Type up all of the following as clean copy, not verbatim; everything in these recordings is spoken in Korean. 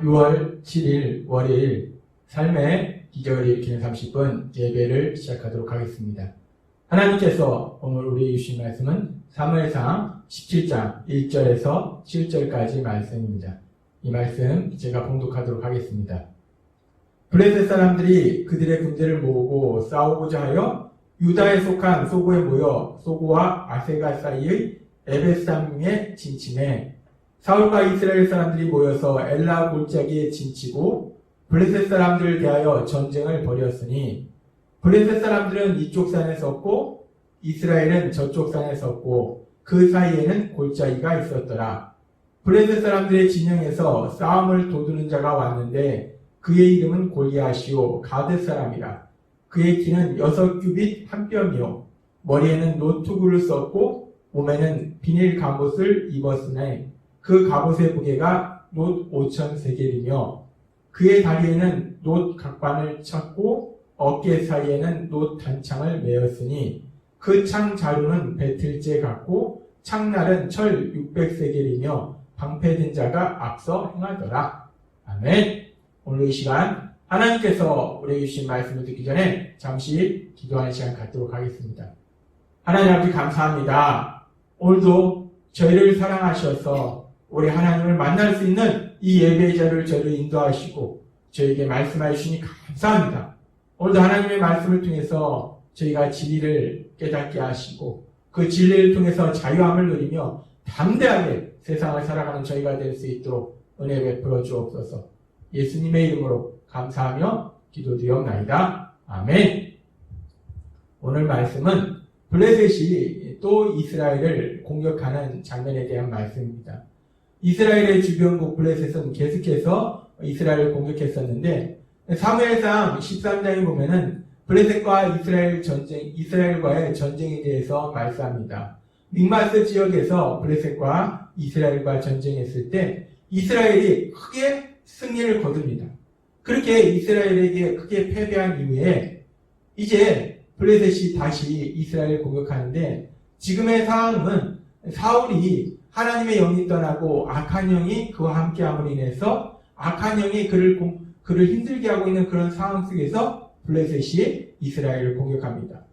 6월 7일 월요일 삶의 기적을 일으키는 30분 예배를 시작하도록 하겠습니다. 하나님께서 오늘 우리에게 주신 말씀은 사무엘상 17장 1절에서 7절까지 말씀입니다. 이 말씀 제가 봉독하도록 하겠습니다. 블레셋 사람들이 그들의 군대를 모으고 싸우고자 하여 유다에 속한 소고에 모여 소고와 아세가 사이의 에베스담에 진침해 사울과 이스라엘 사람들이 모여서 엘라 골짜기에 진치고 블레셋 사람들을 대하여 전쟁을 벌였으니 블레셋 사람들은 이쪽 산에 섰고 이스라엘은 저쪽 산에 섰고 그 사이에는 골짜기가 있었더라. 블레셋 사람들의 진영에서 싸움을 도두는 자가 왔는데 그의 이름은 골리앗이요 가드 사람이라. 그의 키는 6규빗 한 뼘이요 머리에는 노투구를 썼고 몸에는 비닐 갑옷을 입었으나 그 갑옷의 무게가 놋 5,000세겔이며 그의 다리에는 놋 각반을 찼고 어깨 사이에는 놋 단창을 메었으니 그 창 자루는 배틀째 같고 창날은 철 600세겔이며 방패된 자가 앞서 행하더라. 아멘. 오늘 이 시간 하나님께서 우리에게 주신 말씀을 듣기 전에 잠시 기도하는 시간 갖도록 하겠습니다. 하나님 아버지 감사합니다. 오늘도 저희를 사랑하셔서 우리 하나님을 만날 수 있는 이 예배의 자리를 저희를 인도하시고 저희에게 말씀해 주시니 감사합니다. 오늘도 하나님의 말씀을 통해서 저희가 진리를 깨닫게 하시고 그 진리를 통해서 자유함을 누리며 담대하게 세상을 살아가는 저희가 될 수 있도록 은혜 베풀어 주옵소서. 예수님의 이름으로 감사하며 기도드리옵나이다. 아멘. 오늘 말씀은 블레셋이 또 이스라엘을 공격하는 장면에 대한 말씀입니다. 이스라엘의 주변국 블레셋은 계속해서 이스라엘을 공격했었는데 사무엘상 13장에 보면은 블레셋과 이스라엘과의 전쟁에 대해서 말씀합니다. 믹마스 지역에서 블레셋과 이스라엘과 전쟁했을 때 이스라엘이 크게 승리를 거둡니다. 그렇게 이스라엘에게 크게 패배한 이후에 이제 블레셋이 다시 이스라엘을 공격하는데 지금의 상황은 사울이 하나님의 영이 떠나고 악한 영이 그와 함께함으로 인해서 악한 영이 그를 힘들게 하고 있는 그런 상황 속에서 블레셋이 이스라엘을 공격합니다.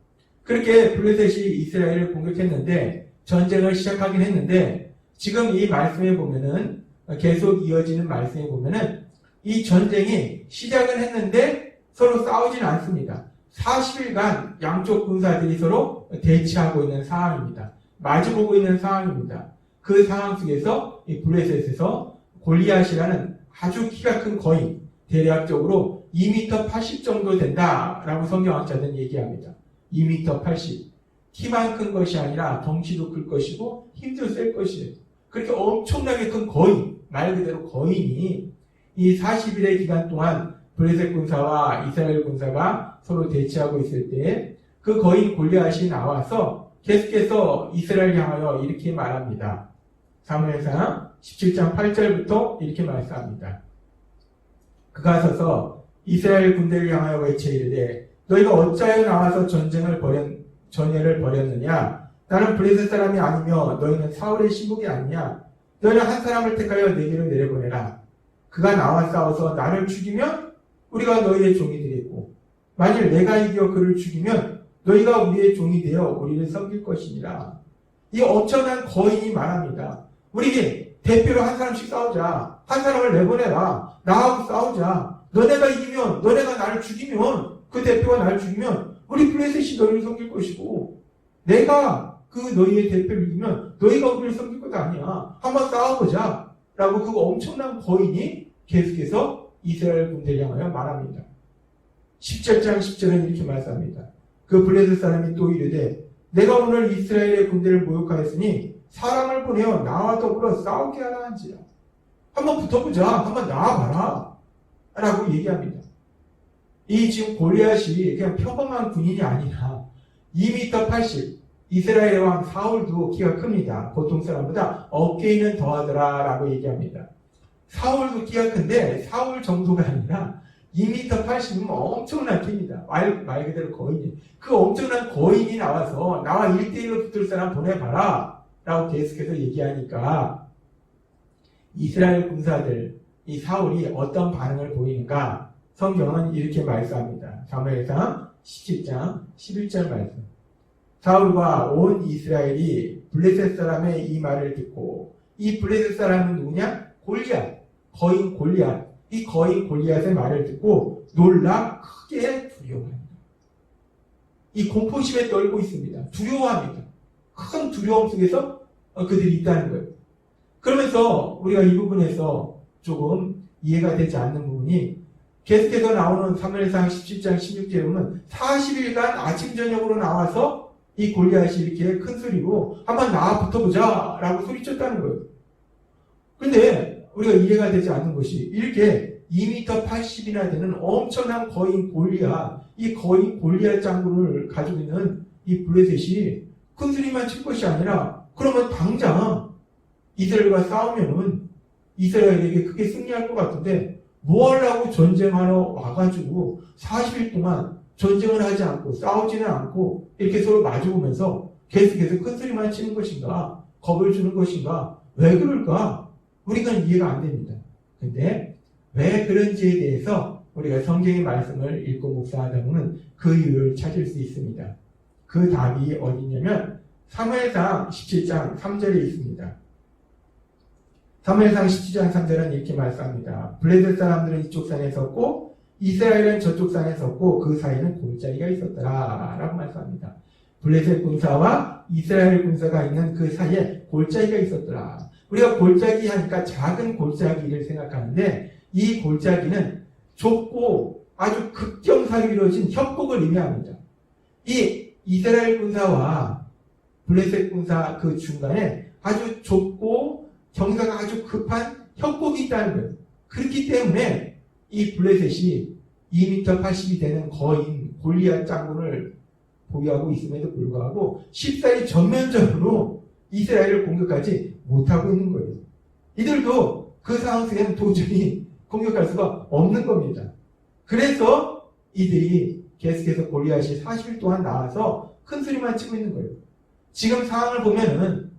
그렇게 블레셋이 이스라엘을 공격했는데 전쟁을 시작하긴 했는데 지금 이 말씀에 보면은 계속 이어지는 말씀에 보면은 이 전쟁이 시작을 했는데 서로 싸우지는 않습니다. 40일간 양쪽 군사들이 서로 대치하고 있는 상황입니다. 마주보고 있는 상황입니다. 그 상황 속에서 이 블레셋에서 골리앗이라는 아주 키가 큰 거인, 대략적으로 2m 80 정도 된다라고 성경학자들은 얘기합니다. 2m 80. 키만 큰 것이 아니라 덩치도 클 것이고 힘도 셀 것이에요. 그렇게 엄청나게 큰 거인, 말 그대로 거인이 이 40일의 기간 동안 블레셋 군사와 이스라엘 군사가 서로 대치하고 있을 때 그 거인 골리앗이 나와서 계속해서 이스라엘 향하여 이렇게 말합니다. 사무엘상 17장 8절부터 이렇게 말씀합니다. 그가 서서 이스라엘 군대를 향하여 외쳐 이르되 너희가 어찌하여 나와서 전예를 벌였느냐? 나는 블레셋 사람이 아니며 너희는 사울의 신복이 아니냐? 너희는 한 사람을 택하여 내게로 내려보내라. 그가 나와 싸워서 나를 죽이면 우리가 너희의 종이 되겠고 만일 내가 이겨 그를 죽이면 너희가 우리의 종이 되어 우리를 섬길 것이니라. 이 엄청난 거인이 말합니다. 우리 대표로 한 사람씩 싸우자. 한 사람을 내보내라. 나하고 싸우자. 너네가 이기면, 너네가 나를 죽이면, 그 대표가 나를 죽이면 우리 블레셋이 너희를 섬길 것이고 내가 그 너희의 대표를 이기면 너희가 우리를 섬길 것 아니야. 한번 싸워보자. 라고 그 엄청난 거인이 계속해서 이스라엘 군대를 향하여 말합니다. 17장 10절은 이렇게 말씀합니다. 그 블레셋 사람이 또 이르되 내가 오늘 이스라엘의 군대를 모욕하였으니 사람을 보내어 나와 더불어 싸우게 하라 한지라. 한번 붙어보자. 한번 나와봐라. 라고 얘기합니다. 이 지금 골리앗이 그냥 평범한 군인이 아니라 2m 80 이스라엘의 왕 사울도 키가 큽니다. 보통 사람보다 어깨에는 더하더라 라고 얘기합니다. 사울도 키가 큰데 사울 정도가 아니라 2m 80이면 엄청난 키입니다. 말 그대로 거인이. 그 엄청난 거인이 나와서 나와 1대1로 붙을 사람 보내봐라 라고 계속해서 얘기하니까 이스라엘 군사들 이 사울이 어떤 반응을 보이는가? 성경은 이렇게 말씀합니다. 사무엘상 17장 11절 말씀. 사울과 온 이스라엘이 블레셋 사람의 이 말을 듣고, 이 블레셋 사람은 누구냐? 골리앗, 거인 골리앗. 이 거인 골리앗의 말을 듣고 놀라 크게 두려워합니다. 이 공포심에 떨고 있습니다. 두려워합니다. 큰 두려움 속에서 그들이 있다는 거예요. 그러면서 우리가 이 부분에서 조금 이해가 되지 않는 부분이, 계속해서 나오는 사무엘상 17장 16절에 보면 40일간 아침 저녁으로 나와서 이 골리앗이 이렇게 큰 소리로 한번 나와 붙어보자 라고 소리쳤다는 거예요. 근데 우리가 이해가 되지 않는 것이, 이렇게 2m 80이나 되는 엄청난 거인 골리앗, 이 거인 골리앗 장군을 가지고 있는 이 블레셋이 큰 소리만 칠 것이 아니라, 그러면 당장 이스라엘과 싸우면은 이스라엘에게 크게 승리할 것 같은데, 뭐 하려고 전쟁하러 와가지고 40일 동안 전쟁을 하지 않고 싸우지는 않고 이렇게 서로 마주보면서 계속해서 큰 소리만 치는 것인가, 겁을 주는 것인가, 왜 그럴까? 우리가 이해가 안 됩니다. 근데 왜 그런지에 대해서 우리가 성경의 말씀을 읽고 묵상하다 보면 그 이유를 찾을 수 있습니다. 그 답이 어디냐면 사무엘상 17장 3절에 있습니다. 사무엘상 17장 3절은 이렇게 말씀합니다. 블레셋 사람들은 이쪽 산에 섰고 이스라엘은 저쪽 산에 섰고 그 사이는 골짜기가 있었더라 라고 말씀합니다. 블레셋 군사와 이스라엘 군사가 있는 그 사이에 골짜기가 있었더라. 우리가 골짜기 하니까 작은 골짜기를 생각하는데, 이 골짜기는 좁고 아주 극경사로 이루어진 협곡을 의미합니다. 이 이스라엘 군사와 블레셋 군사 그 중간에 아주 좁고 경사가 아주 급한 협곡이 있다는 거예요. 그렇기 때문에 이 블레셋이 2m 80이 되는 거인 골리앗 장군을 보유하고 있음에도 불구하고 쉽사리 전면적으로 이스라엘을 공격하지 못하고 있는 거예요. 이들도 그 상황 속에는 도저히 공격할 수가 없는 겁니다. 그래서 이들이 계속해서 골리앗이 40일 동안 나와서 큰 소리만 치고 있는 거예요. 지금 상황을 보면은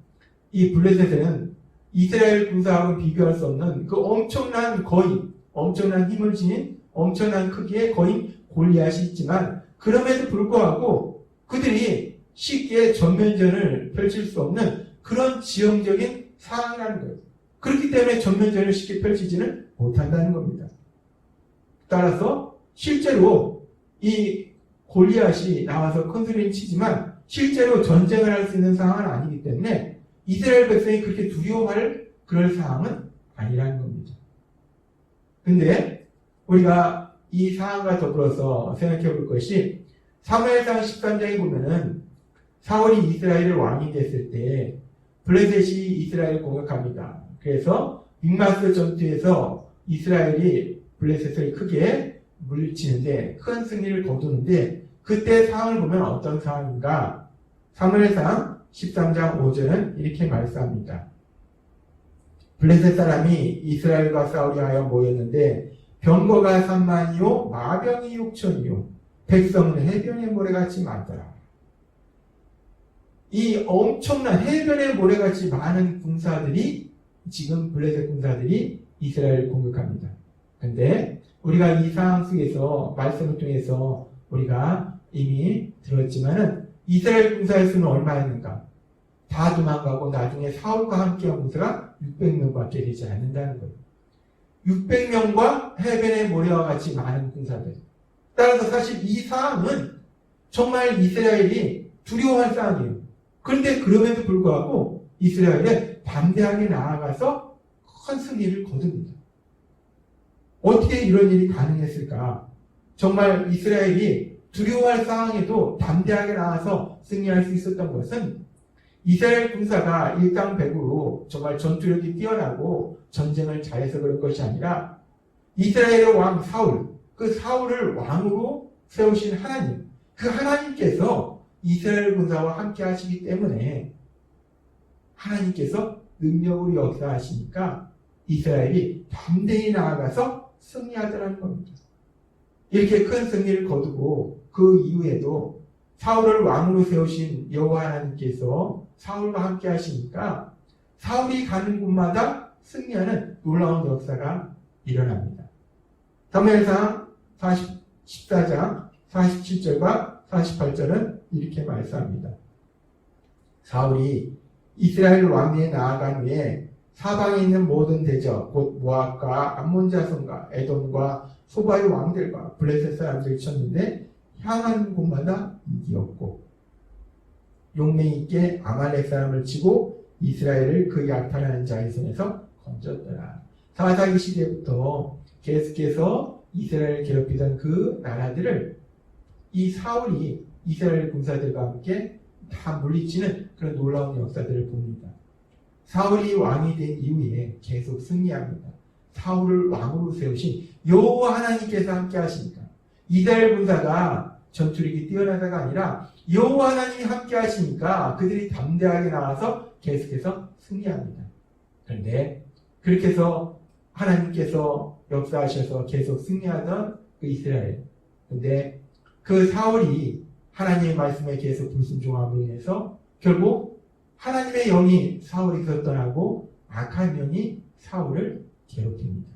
이 블레셋은 이스라엘 군사하고 비교할 수 없는 그 엄청난 거인, 엄청난 힘을 지닌 엄청난 크기의 거인 골리앗이 있지만, 그럼에도 불구하고 그들이 쉽게 전면전을 펼칠 수 없는 그런 지형적인 상황이라는 거예요. 그렇기 때문에 전면전을 쉽게 펼치지는 못한다는 겁니다. 따라서 실제로 이 골리앗이 나와서 큰 소리를 치지만 실제로 전쟁을 할 수 있는 상황은 아니기 때문에 이스라엘 백성이 그렇게 두려워할 그럴 상황은 아니라는 겁니다. 근데 우리가 이 상황과 더불어서 생각해 볼 것이, 사무엘상 13장에 보면은 사울이 이스라엘의 왕이 됐을 때 블레셋이 이스라엘을 공격합니다. 그래서 믹마스 전투에서 이스라엘이 블레셋을 크게 물리치는데 큰 승리를 거두는데, 그때 상황을 보면 어떤 상황인가? 사무엘상 13장 5절은 이렇게 말씀합니다. 블레셋 사람이 이스라엘과 싸우려 하여 모였는데 병거가 3만이요 마병이 6천이요 백성은 해변의 모래같이 많더라. 이 엄청난 해변의 모래같이 많은 군사들이, 지금 블레셋 군사들이 이스라엘을 공격합니다. 근데 우리가 이 상황 속에서 말씀을 통해서 우리가 이미 들었지만은 이스라엘 군사의 수는 얼마였는가? 다 도망가고 나중에 사울과 함께한 군사가 600명밖에 되지 않는다는 거예요. 600명과 해변의 모래와 같이 많은 군사들. 따라서 사실 이 상황은 정말 이스라엘이 두려워할 상황이에요. 그런데 그럼에도 불구하고 이스라엘은 담대하게 나아가서 큰 승리를 거둡니다. 어떻게 이런 일이 가능했을까? 정말 이스라엘이 두려워할 상황에도 담대하게 나와서 승리할 수 있었던 것은 이스라엘 군사가 일당백으로 정말 전투력이 뛰어나고 전쟁을 잘해서 그런 것이 아니라 이스라엘의 왕 사울, 그 사울을 왕으로 세우신 하나님, 그 하나님께서 이스라엘 군사와 함께 하시기 때문에 하나님께서 능력으로 역사하시니까 이스라엘이 담대히 나아가서 승리하더라는 겁니다. 이렇게 큰 승리를 거두고 그 이후에도 사울을 왕으로 세우신 여호와 하나님께서 사울과 함께 하시니까 사울이 가는 곳마다 승리하는 놀라운 역사가 일어납니다. 사무엘상 14장 47절과 48절은 이렇게 말씀합니다. 사울이 이스라엘 왕위에 나아간 후에 사방에 있는 모든 대적 곧 모압과 암몬 자손과 에돔과 소바의 왕들과 블레셋 사람들을 쳤는데 향하는 곳마다 이기 없고 용맹 있게 아말렉 사람을 치고 이스라엘을 그 약탈하는 자의 손에서 건졌더라. 사사기 시대부터 계속해서 이스라엘을 괴롭히던 그 나라들을 이 사울이 이스라엘 군사들과 함께 다 물리치는 그런 놀라운 역사들을 봅니다. 사울이 왕이 된 이후에 계속 승리합니다. 사울을 왕으로 세우신 여호와 하나님께서 함께 하시니까 이스라엘 군사가 전투력이 뛰어나다가 아니라 여호와 하나님이 함께 하시니까 그들이 담대하게 나와서 계속해서 승리합니다. 그런데 그렇게 해서 하나님께서 역사하셔서 계속 승리하던 그 이스라엘. 그런데 그 사울이 하나님의 말씀에 계속 불순종함으로 인해서 결국 하나님의 영이 사울에게서 떠나고 악한 영이 사울을 괴롭힙니다.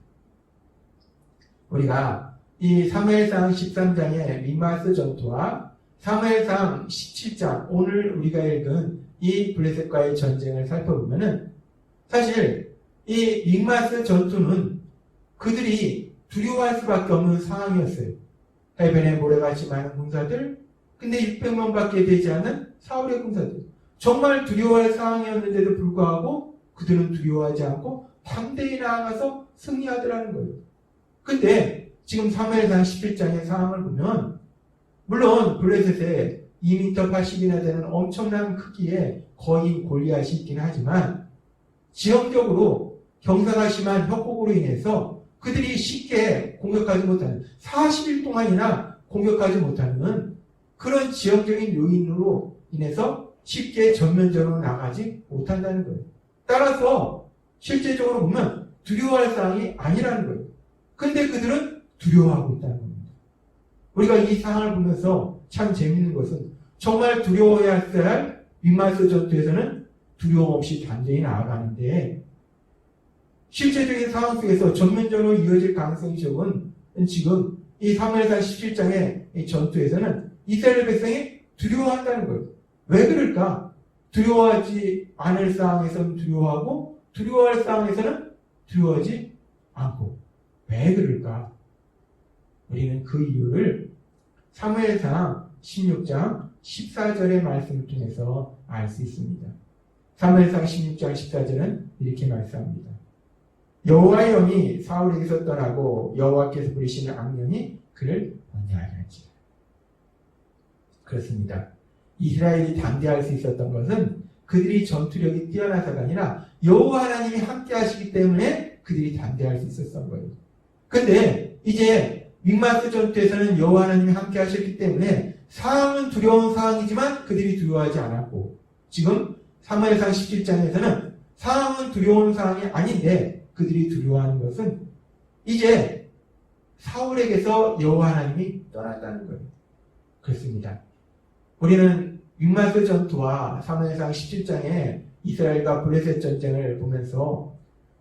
우리가 이 사무엘상 13장의 미마스 전투와 사무엘상 17장 오늘 우리가 읽은 이 블레셋과의 전쟁을 살펴보면은 사실 이 미마스 전투는 그들이 두려워할 수밖에 없는 상황이었어요. 해변에 모래같이 많은 군사들, 근데 600명밖에 되지 않은 사울의 군사들. 정말 두려워할 상황이었는데도 불구하고 그들은 두려워하지 않고 담대히 나아가서 승리하더라는 거예요. 근데 지금 사무엘상 11장의 상황을 보면 물론 블레셋에 2m 80이나 되는 엄청난 크기의 거인 골리앗이 있긴 하지만 지형적으로 경사가 심한 협곡으로 인해서 그들이 쉽게 공격하지 못하는 40일 동안이나 공격하지 못하는 그런 지형적인 요인으로 인해서 쉽게 전면전으로 나가지 못한다는 거예요. 따라서 실제적으로 보면 두려워할 상황이 아니라는 거예요. 근데 그들은 두려워하고 있다는 겁니다. 우리가 이 상황을 보면서 참 재밌는 것은 정말 두려워해야 할 윗마스 전투에서는 두려움 없이 단전히 나아가는데 실제적인 상황 속에서 전면전으로 이어질 가능성이 적은 지금 이 사무엘상 17장의 이 전투에서는 이스라엘 백성이 두려워한다는 거예요. 왜 그럴까? 두려워하지 않을 상황에서는 두려워하고 두려워할 상황에서는 두려워하지 않고 왜 그럴까? 우리는 그 이유를 사무엘상 16장 14절의 말씀을 통해서 알 수 있습니다. 사무엘상 16장 14절은 이렇게 말씀합니다. 여호와의 영이 사울에게서 떠나고 여호와께서 부리시는 악령이 그를 번뇌하게 하지라. 그렇습니다. 이스라엘이 담대할 수 있었던 것은 그들이 전투력이 뛰어나서가 아니라 여호와 하나님이 함께 하시기 때문에 그들이 담대할 수 있었던 거예요. 근데 이제 믹마스 전투에서는 여호와 하나님이 함께 하셨기 때문에 상황은 두려운 상황이지만 그들이 두려워하지 않았고 지금 사무엘상 17장에서는 상황은 두려운 상황이 아닌데 그들이 두려워하는 것은 이제 사울에게서 여호와 하나님이 떠났다는 거예요. 그렇습니다. 우리는 믹마스 전투와 사무엘상 17장의 이스라엘과 블레셋 전쟁을 보면서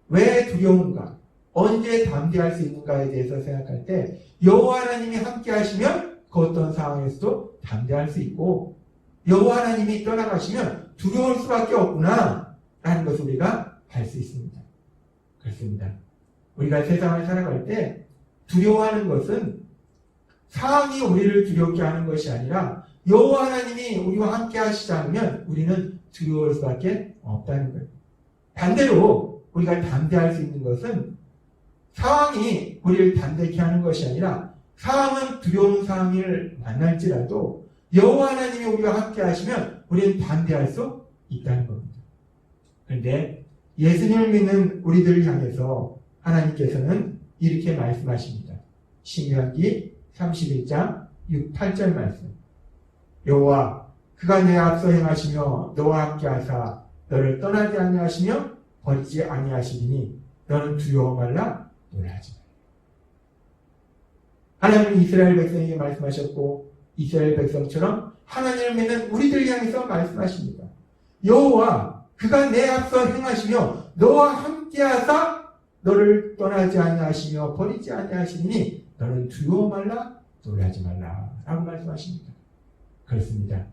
왜 두려운가, 언제 담대할 수 있는가에 대해서 생각할 때 여호와 하나님이 함께 하시면 그 어떤 상황에서도 담대할 수 있고 여호와 하나님이 떠나가시면 두려울 수밖에 없구나 라는 것을 우리가 알 수 있습니다. 그렇습니다. 우리가 세상을 살아갈 때 두려워하는 것은 상황이 우리를 두렵게 하는 것이 아니라 여호와 하나님이 우리와 함께 하시지 않으면 우리는 두려울 수밖에 없다는 거예요. 반대로 우리가 담대할 수 있는 것은 상황이 우리를 담대케 하는 것이 아니라 상황은 두려운 상황을 만날지라도 여호와 하나님이 우리와 함께 하시면 우리는 담대할 수 있다는 겁니다. 그런데 예수님을 믿는 우리들을 향해서 하나님께서는 이렇게 말씀하십니다. 신명기 31장 6, 8절 말씀. 여호와 그가 내 앞서 행하시며 너와 함께 하사 너를 떠나지 아니하시며 버리지 아니하시리니 너는 두려워 말라 놀라지 말라. 하나님은 이스라엘 백성에게 말씀하셨고 이스라엘 백성처럼 하나님을 믿는 우리들 향해서 말씀하십니다. 여호와 그가 내 앞서 행하시며 너와 함께 하사 너를 떠나지 아니하시며 버리지 아니하시니 너는 두려워 말라 놀라지 말라 라고 말씀하십니다. 그렇습니다.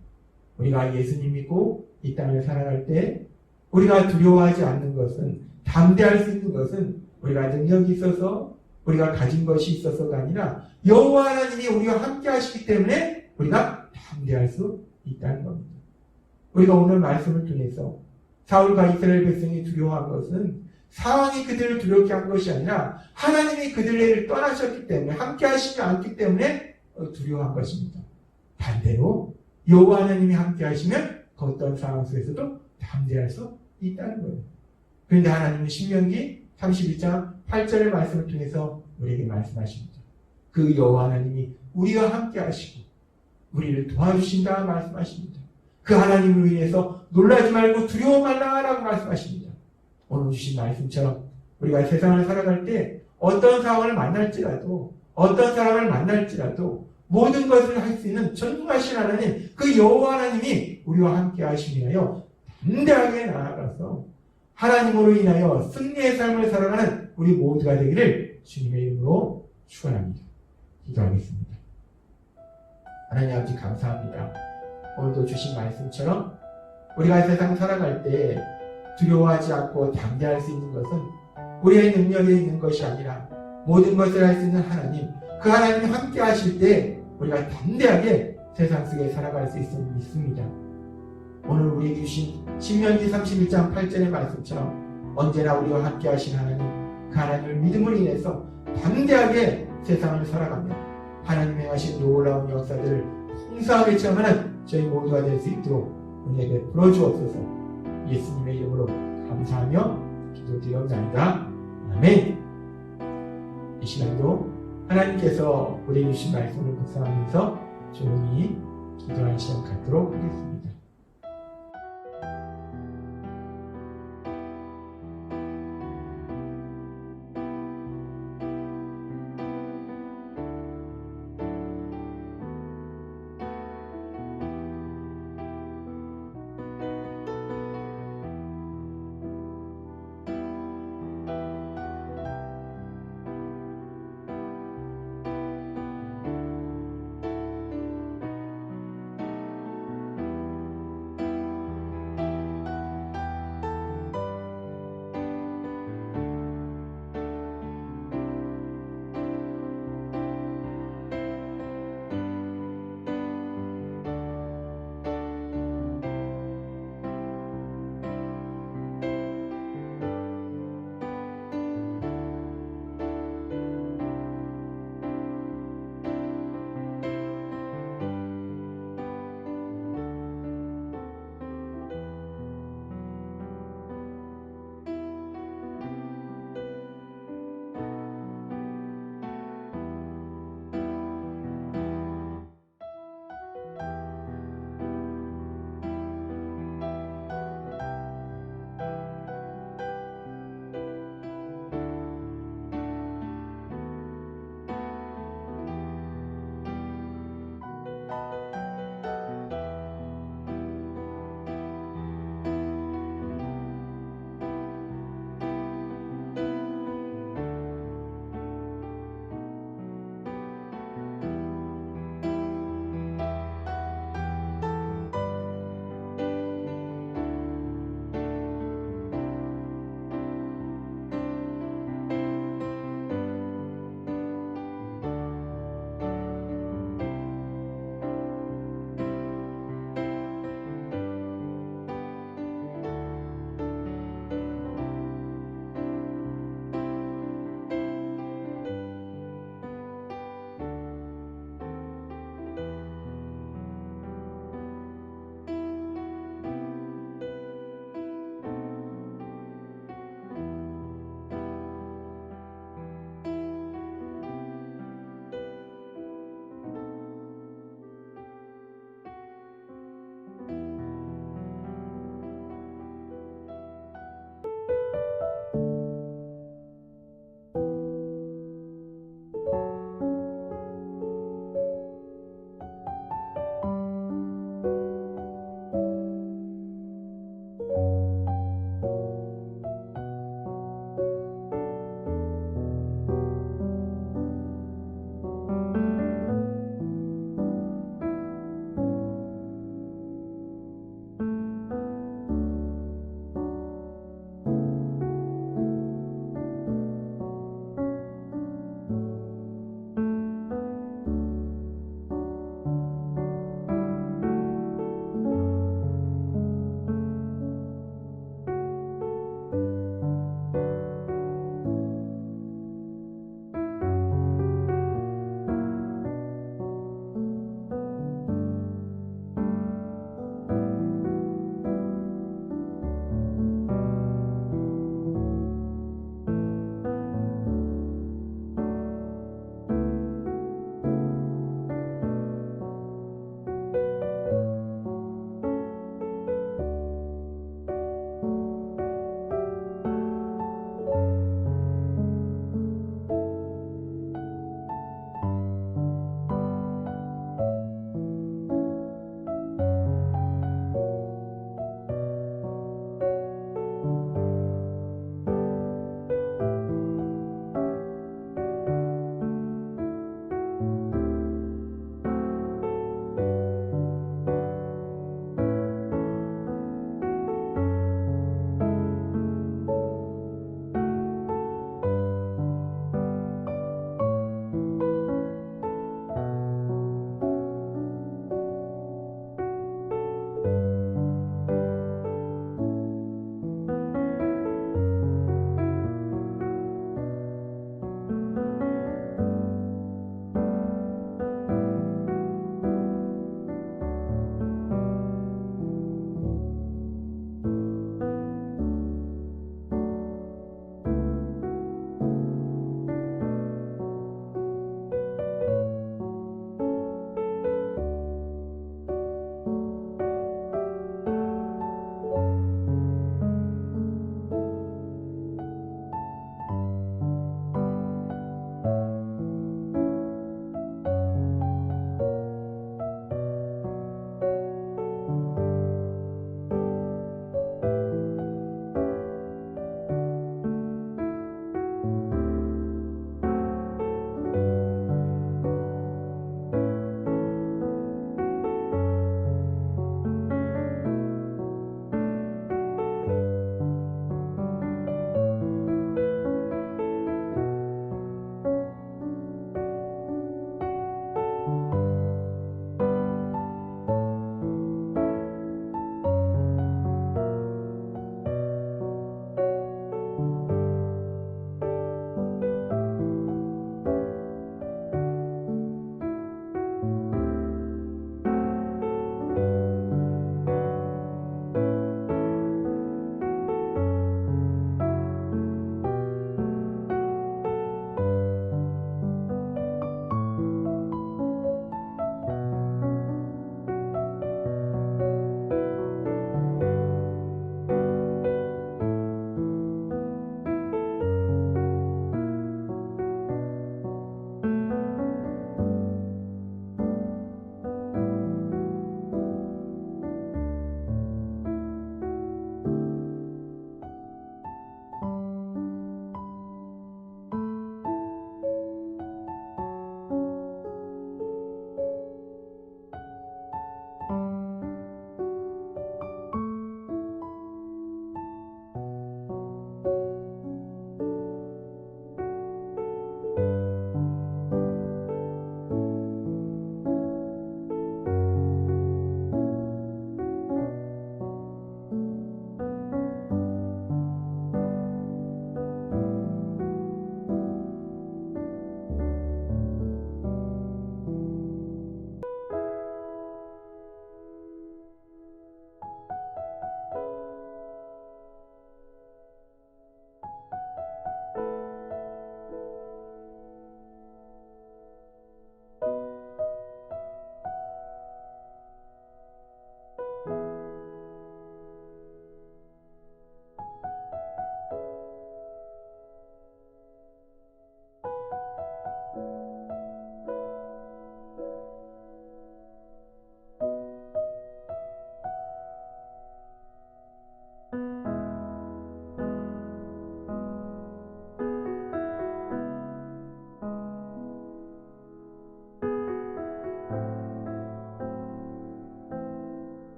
우리가 예수님 믿고 이 땅을 살아갈 때 우리가 두려워하지 않는 것은, 담대할 수 있는 것은 우리가 능력이 있어서 우리가 가진 것이 있어서가 아니라 여호와 하나님이 우리와 함께 하시기 때문에 우리가 담대할 수 있다는 겁니다. 우리가 오늘 말씀을 통해서 사울과 이스라엘 백성이 두려워한 것은 상황이 그들을 두렵게 한 것이 아니라 하나님이 그들을 떠나셨기 때문에, 함께 하시지 않기 때문에 두려워한 것입니다. 반대로 여호와 하나님이 함께 하시면 그 어떤 상황 속에서도 담대할 수 있다는 거예요. 그런데 하나님은 신명기 32장 8절의 말씀을 통해서 우리에게 말씀하십니다. 그 여호와 하나님이 우리와 함께 하시고 우리를 도와주신다 말씀하십니다. 그 하나님을 위해서 놀라지 말고 두려워 말라라고 말씀하십니다. 오늘 주신 말씀처럼 우리가 세상을 살아갈 때 어떤 상황을 만날지라도, 어떤 사람을 만날지라도 모든 것을 할 수 있는 전능하신 하나님, 그 여호와 하나님이 우리와 함께 하시기 위하여 담대하게 나아가서 하나님으로 인하여 승리의 삶을 살아가는 우리 모두가 되기를 주님의 이름으로 축원합니다. 기도하겠습니다. 하나님 아버지 감사합니다. 오늘도 주신 말씀처럼 우리가 세상 살아갈 때 두려워하지 않고 담대할 수 있는 것은 우리의 능력에 있는 것이 아니라 모든 것을 할 수 있는 하나님, 그 하나님이 함께 하실 때 우리가 담대하게 세상 속에 살아갈 수 있음을 믿습니다. 오늘 우리에게 주신 신명기 31장 8절의 말씀처럼 언제나 우리와 함께 하신 하나님, 그 하나님을 믿음으로 인해서 담대하게 세상을 살아가며 하나님의 하신 놀라운 역사들을 풍성하게 체험하는 저희 모두가 될 수 있도록 은혜 베풀어 주옵소서. 예수님의 이름으로 감사하며 기도드리옵나이다. 아멘. 이 시간도 하나님께서 우리에게 주신 말씀을 묵상하면서 조용히 기도하는 시간 갖도록 하겠습니다.